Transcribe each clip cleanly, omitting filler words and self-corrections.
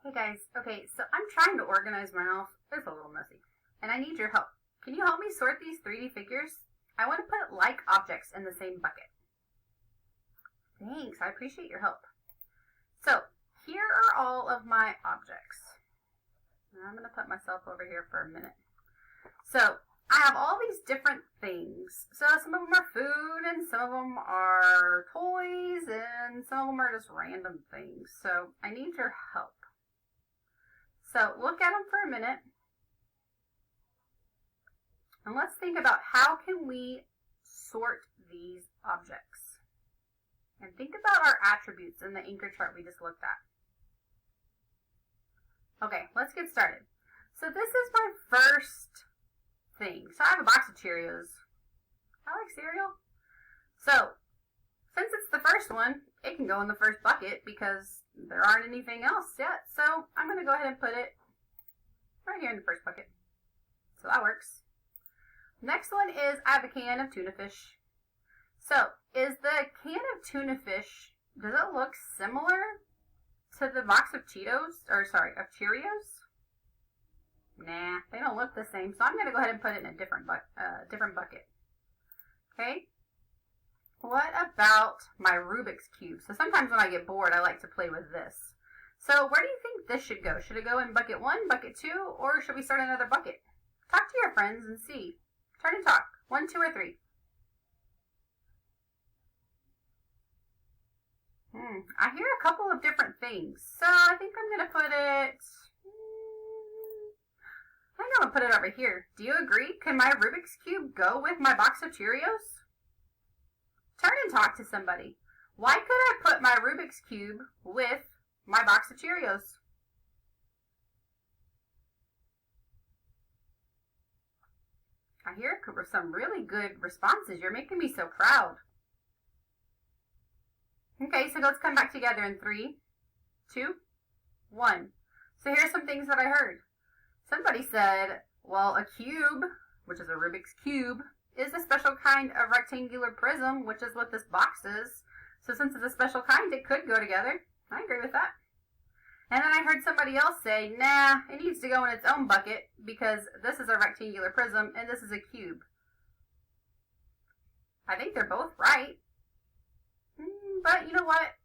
Hey guys, okay, so I'm trying to organize my house. It's a little messy, and I need your help. Can you help me sort these 3D figures? I want to put like objects in the same bucket. Thanks, I appreciate your help. So, here are all of my objects. I'm going to put myself over here for a minute. So, I have all these different things. So, some of them are food, and some of them are toys, and some of them are just random things. So, I need your help. So look at them for a minute, and let's think about how can we sort these objects. And think about our attributes in the anchor chart we just looked at. Okay, let's get started. So this is my first thing. So I have a box of Cheerios. I like cereal. So since it's the first one, it can go in the first bucket because there aren't anything else yet. So I'm going to go ahead and put it right here in the first bucket. So that works. Next one is I have a can of tuna fish. So is the can of tuna fish, does it look similar to the box of Cheetos, or sorry, of Cheerios? Nah, they don't look the same. So I'm going to go ahead and put it in a different bucket. Okay. What about my Rubik's Cube? So sometimes when I get bored, I like to play with this. So where do you think this should go? Should it go in bucket 1, bucket 2, or should we start another bucket? Talk to your friends and see. Turn and talk. 1, 2, or 3. I hear a couple of different things. So I think I'm going to put it... I think I'm going to put it over here. Do you agree? Can my Rubik's Cube go with my box of Cheerios? Turn and talk to somebody. Why could I put my Rubik's Cube with my box of Cheerios? I hear some really good responses. You're making me so proud. Okay, so let's come back together in 3, 2, 1. So here's some things that I heard. Somebody said, well, a cube, which is a Rubik's Cube, is a special kind of rectangular prism, which is what this box is. So since it's a special kind, it could go together. I agree with that. And then I heard somebody else say, nah, it needs to go in its own bucket because this is a rectangular prism and this is a cube. I think they're both right. But you know what?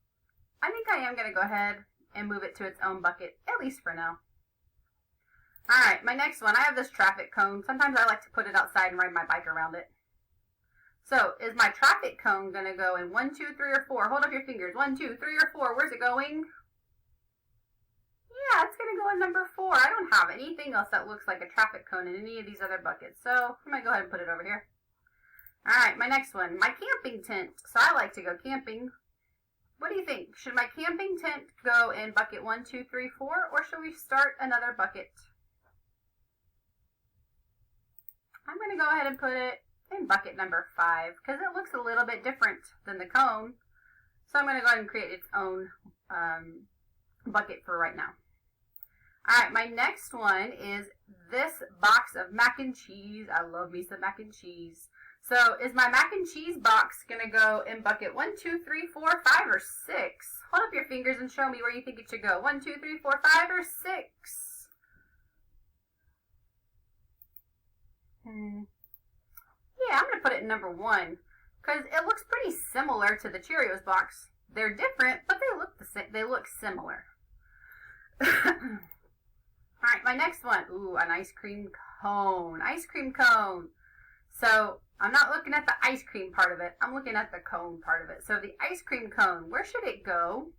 I think I am going to go ahead and move it to its own bucket, at least for now. Alright, my next one. I have this traffic cone. Sometimes I like to put it outside and ride my bike around it. So, is my traffic cone going to go in 1, 2, 3, or 4? Hold up your fingers. 1, 2, 3, or 4. Where's it going? Yeah, it's going to go in number 4. I don't have anything else that looks like a traffic cone in any of these other buckets. So, I'm going to go ahead and put it over here. Alright, my next one. My camping tent. So, I like to go camping. What do you think? Should my camping tent go in bucket 1, 2, 3, 4? Or should we start another bucket? I'm going to go ahead and put it in bucket number 5 because it looks a little bit different than the cone. So I'm going to go ahead and create its own bucket for right now. Alright, my next one is this box of mac and cheese. I love me some mac and cheese. So is my mac and cheese box going to go in bucket 1, 2, 3, 4, 5, or 6? Hold up your fingers and show me where you think it should go. 1, 2, 3, 4, 5, or 6? Yeah, I'm going to put it in number 1 because it looks pretty similar to the Cheerios box. They're different, but they look the same. They look similar. Alright, my next one. Ooh, an ice cream cone. Ice cream cone. So, I'm not looking at the ice cream part of it. I'm looking at the cone part of it. So, the ice cream cone, where should it go?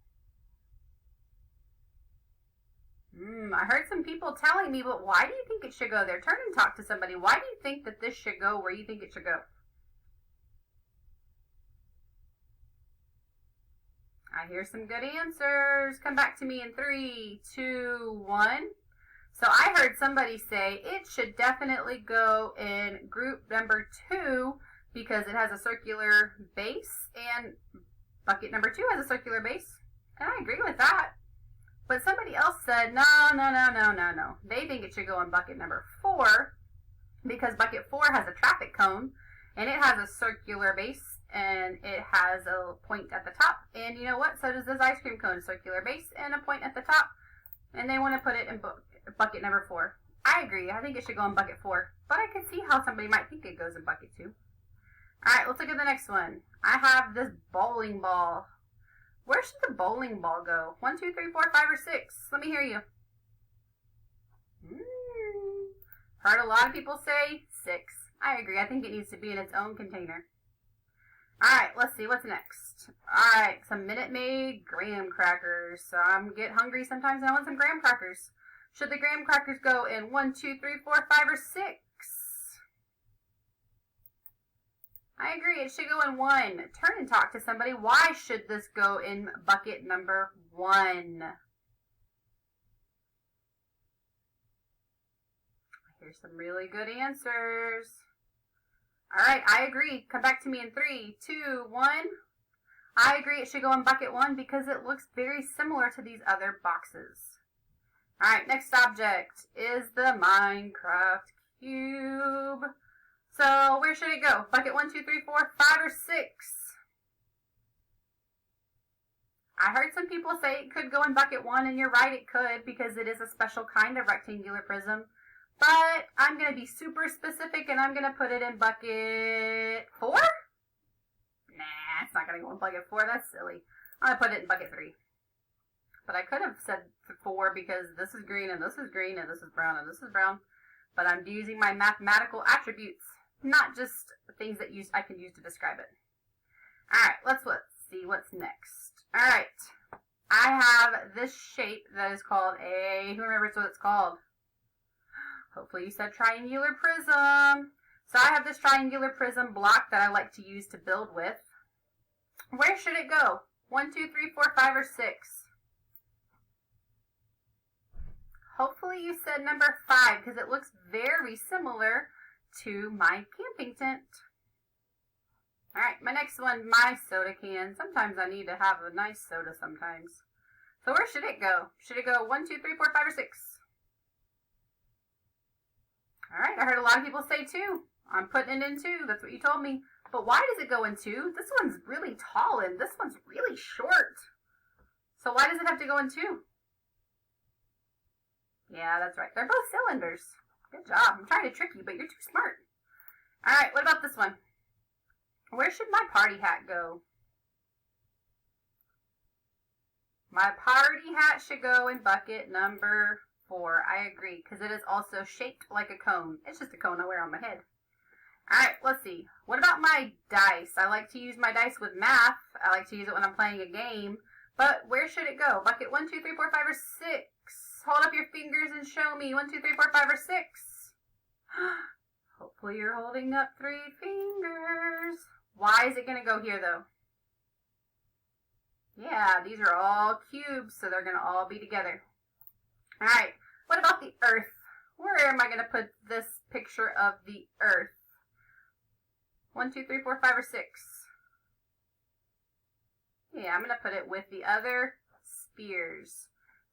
I heard some people telling me, but why do you think it should go there? Turn and talk to somebody. Why do you think that this should go where you think it should go? I hear some good answers. Come back to me in 3, 2, 1. So I heard somebody say it should definitely go in group number 2 because it has a circular base, and bucket number 2 has a circular base. And I agree with that. But somebody else said, no. They think it should go in bucket number 4 because bucket 4 has a traffic cone and it has a circular base and it has a point at the top. And you know what? So does this ice cream cone, a circular base and a point at the top. and they want to put it in bucket number 4. I agree. I think it should go in bucket 4, but I can see how somebody might think it goes in bucket 2. All right, let's look at the next one. I have this bowling ball. Where should the bowling ball go? 1, 2, 3, 4, 5, or 6? Let me hear you. Heard a lot of people say 6. I agree. I think it needs to be in its own container. All right, let's see. What's next? All right, some Minute Maid graham crackers. So I'm get hungry sometimes and I want some graham crackers. Should the graham crackers go in 1, 2, 3, 4, 5, or 6? I agree. It should go in 1. Turn and talk to somebody. Why should this go in bucket number 1? Here's some really good answers. All right, I agree. Come back to me in 3, 2, 1. I agree. It should go in bucket 1 because it looks very similar to these other boxes. All right, next object is the Minecraft cube. So where should it go? Bucket 1, 2, 3, 4, 5, or 6? I heard some people say it could go in bucket 1, and you're right, it could, because it is a special kind of rectangular prism. But I'm going to be super specific, and I'm going to put it in bucket 4? Nah, it's not going to go in bucket 4. That's silly. I'm going to put it in bucket 3. But I could have said 4 because this is green, and this is green, and this is brown, and this is brown. But I'm using my mathematical attributes, not just things that I can use to describe it. All right, let's see what's next. All right, I have this shape that is called who remembers what it's called? Hopefully you said triangular prism. So I have this triangular prism block that I like to use to build with. Where should it go? 1, 2, 3, 4, 5, or 6? Hopefully you said number 5 because it looks very similar to my camping tent. All right, my next one, my soda can. Sometimes I need to have a nice soda sometimes. So where should it go? Should it go 1, 2, 3, 4, 5, or 6? All right, I heard a lot of people say 2. I'm putting it in 2. That's what you told me. But why does it go in 2? This one's really tall and this one's really short. So why does it have to go in 2? Yeah, that's right. They're both cylinders. Good job. I'm trying to trick you, but you're too smart. All right, what about this one? Where should my party hat go? My party hat should go in bucket number 4. I agree, because it is also shaped like a cone. It's just a cone I wear on my head. All right, let's see. What about my dice? I like to use my dice with math. I like to use it when I'm playing a game. But where should it go? Bucket 1, 2, 3, 4, 5, or 6? Hold up your fingers and show me. 1, 2, 3, 4, 5, or 6. Hopefully you're holding up 3 fingers. Why is it going to go here, though? Yeah, these are all cubes, so they're going to all be together. All right, what about the Earth? Where am I going to put this picture of the Earth? 1, 2, 3, 4, 5, or 6? Yeah, I'm going to put it with the other spheres.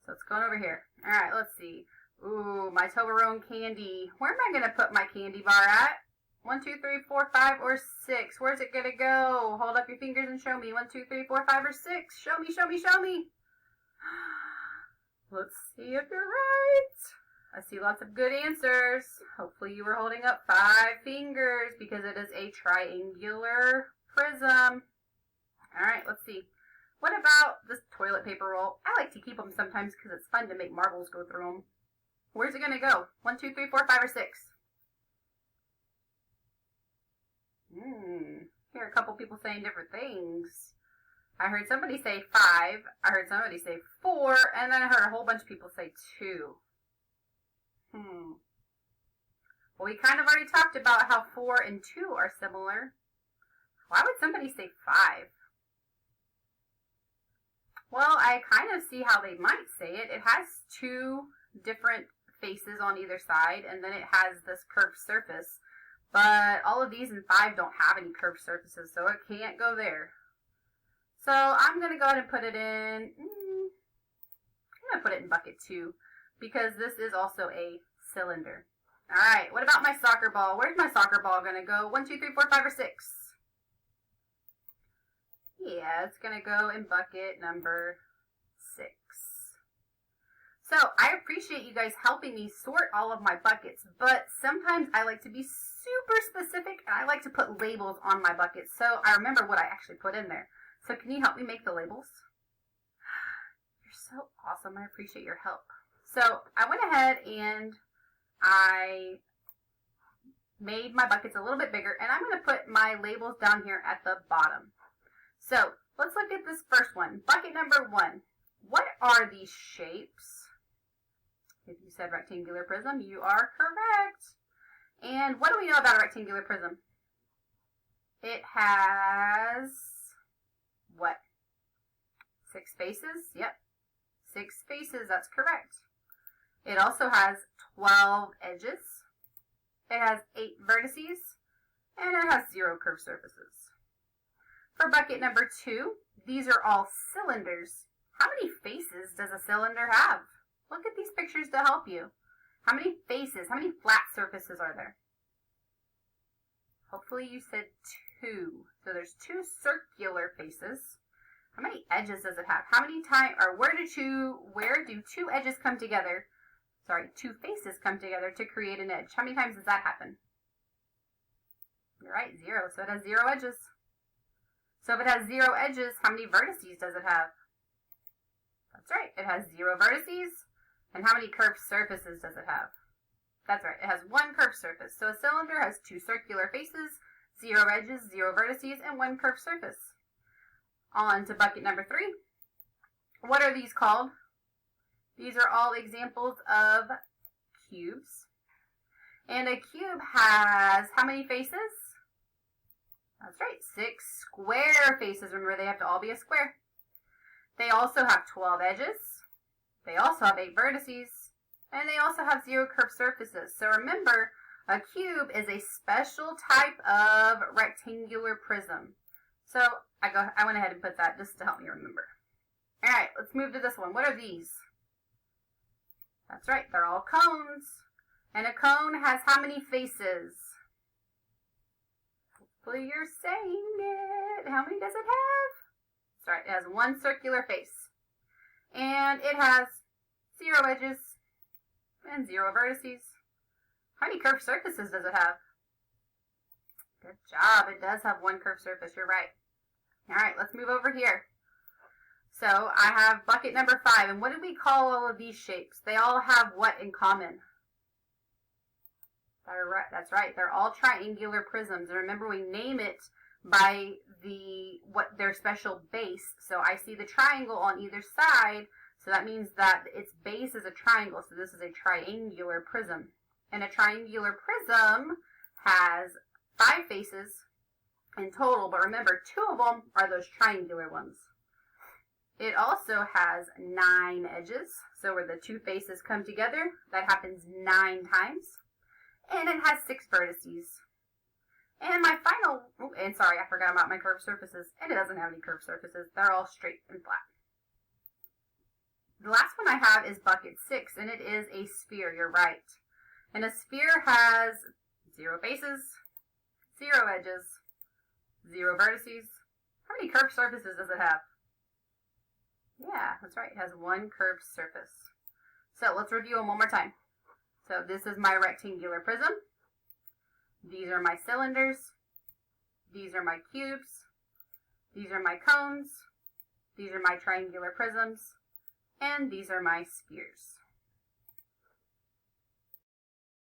So it's going over here. All right, let's see. Ooh, my Toblerone candy. Where am I going to put my candy bar at? 1, 2, 3, 4, 5, or 6? Where's it going to go? Hold up your fingers and show me. 1, 2, 3, 4, 5, or 6? Show me, show me, show me. Let's see if you're right. I see lots of good answers. Hopefully you were holding up 5 fingers because it is a triangular prism. All right, let's see. What about this toilet paper roll? I like to keep them sometimes because it's fun to make marbles go through them. Where's it going to go? 1, 2, 3, 4, 5, or 6? Hear a couple people saying different things. I heard somebody say 5. I heard somebody say 4. And then I heard a whole bunch of people say 2. Well, we kind of already talked about how 4 and 2 are similar. Why would somebody say 5? Well, I kind of see how they might say it. It has 2 different faces on either side, and then it has this curved surface. But all of these in 5 don't have any curved surfaces, so it can't go there. So I'm going to go ahead and put it in, I'm going to put it in bucket 2, because this is also a cylinder. All right, what about my soccer ball? Where's my soccer ball going to go? 1, 2, 3, 4, 5, or 6? Yeah, it's going to go in bucket number 6. So I appreciate you guys helping me sort all of my buckets, but sometimes I like to be super specific and I like to put labels on my buckets so I remember what I actually put in there. So can you help me make the labels? You're so awesome. I appreciate your help. So I went ahead and I made my buckets a little bit bigger, and I'm going to put my labels down here at the bottom. So let's look at this first one. Bucket number 1. What are these shapes? If you said rectangular prism, you are correct. And what do we know about a rectangular prism? It has what? 6 faces? Yep. 6 faces, that's correct. It also has 12 edges. It has 8 vertices. And it has 0 curved surfaces. For bucket number 2, these are all cylinders. How many faces does a cylinder have? Look at these pictures to help you. How many faces, how many flat surfaces are there? Hopefully you said 2. So there's 2 circular faces. How many edges does it have? How many times, or where do 2 edges come together? Sorry, 2 faces come together to create an edge. How many times does that happen? You're right, 0. So it has 0 edges. So if it has 0 edges, how many vertices does it have? That's right, it has 0 vertices. And how many curved surfaces does it have? That's right, it has 1 curved surface. So a cylinder has 2 circular faces, 0 edges, 0 vertices, and 1 curved surface. On to bucket number 3. What are these called? These are all examples of cubes. And a cube has how many faces? That's right, 6 square faces. Remember, they have to all be a square. They also have 12 edges. They also have 8 vertices. And they also have 0 curved surfaces. So remember, a cube is a special type of rectangular prism. So I went ahead and put that just to help me remember. All right, let's move to this one. What are these? That's right, they're all cones. And a cone has how many faces? Hopefully you're saying it. How many does it have? That's right, it has 1 circular face. And it has 0 edges and 0 vertices. How many curved surfaces does it have? Good job, it does have 1 curved surface, you're right. All right, let's move over here. So I have bucket number 5, and what do we call all of these shapes? They all have what in common? That's right, they're all triangular prisms. And remember, we name it by their special base. So I see the triangle on either side, so that means that its base is a triangle. So this is a triangular prism. And a triangular prism has 5 faces in total, but remember, 2 of them are those triangular ones. It also has 9 edges, so where the 2 faces come together, that happens 9 times. And it has 6 vertices. And my final, and sorry, I forgot about my curved surfaces, and it doesn't have any curved surfaces. They're all straight and flat. The last one I have is bucket 6, and it is a sphere, you're right. And a sphere has 0 faces, 0 edges, 0 vertices. How many curved surfaces does it have? Yeah, that's right. It has 1 curved surface. So let's review them one more time. So this is my rectangular prism. These are my cylinders. These are my cubes. These are my cones. These are my triangular prisms. And these are my spheres.